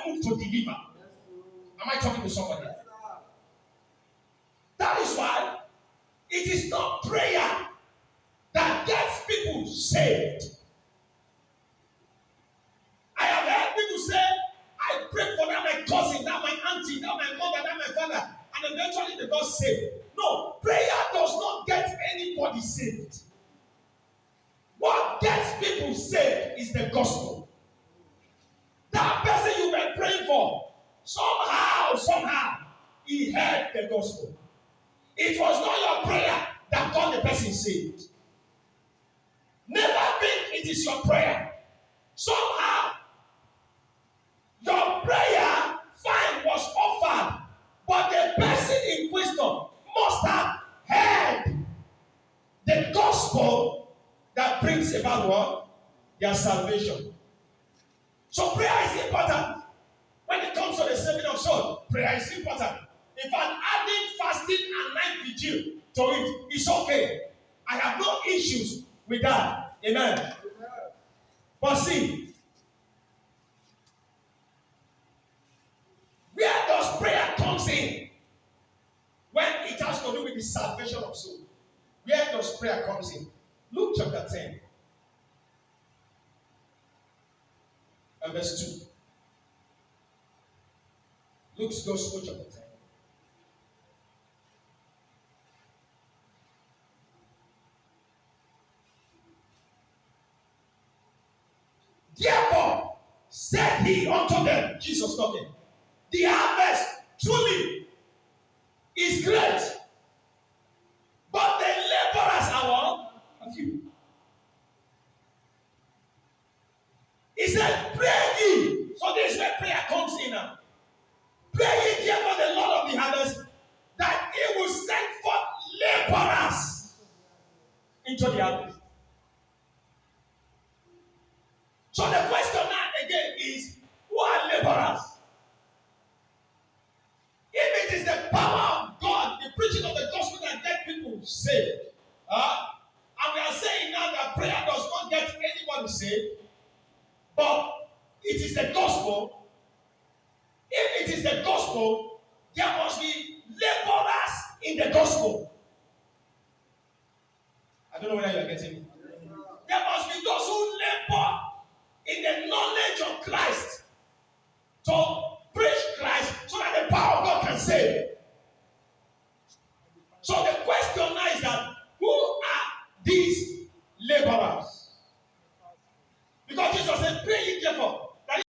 move to deliver. Am I talking to somebody? That is why it is not prayer that gets people saved. I have heard people say, I pray for that my cousin, that my auntie, that my mother, that my father, and eventually they got saved. No, prayer does not get anybody saved. What gets people saved is the gospel. That person you were praying for, somehow, he heard the gospel. It was not your prayer that got the person saved. Never think it is your prayer. Somehow, your prayer fine was offered, but the person in question must have heard the gospel that brings about what? Their salvation. So prayer is important. When it comes to the saving of soul, prayer is important. In fact, adding fasting and night vigil to it is okay. I have no issues with that. Amen. But see, where does prayer comes in? When it has to do with the salvation of soul. Where does prayer comes in? Luke chapter 10 and verse 2. Luke's Gospel chapter 10. Therefore, said he unto them, Jesus talking, the harvest truly is great, but the laborers are few. He said, pray ye. So this is where prayer comes in now. Pray ye therefore the Lord of the harvest, that he will send forth laborers into the harvest. So the question now again is, who are laborers? If it is the power of God, the preaching of the gospel that get people saved, and we are saying now that prayer does not get anybody saved, but it is the gospel. If it is the gospel, there must be laborers in the gospel. I don't know whether you are getting me. There must be those who labor in the knowledge of Christ.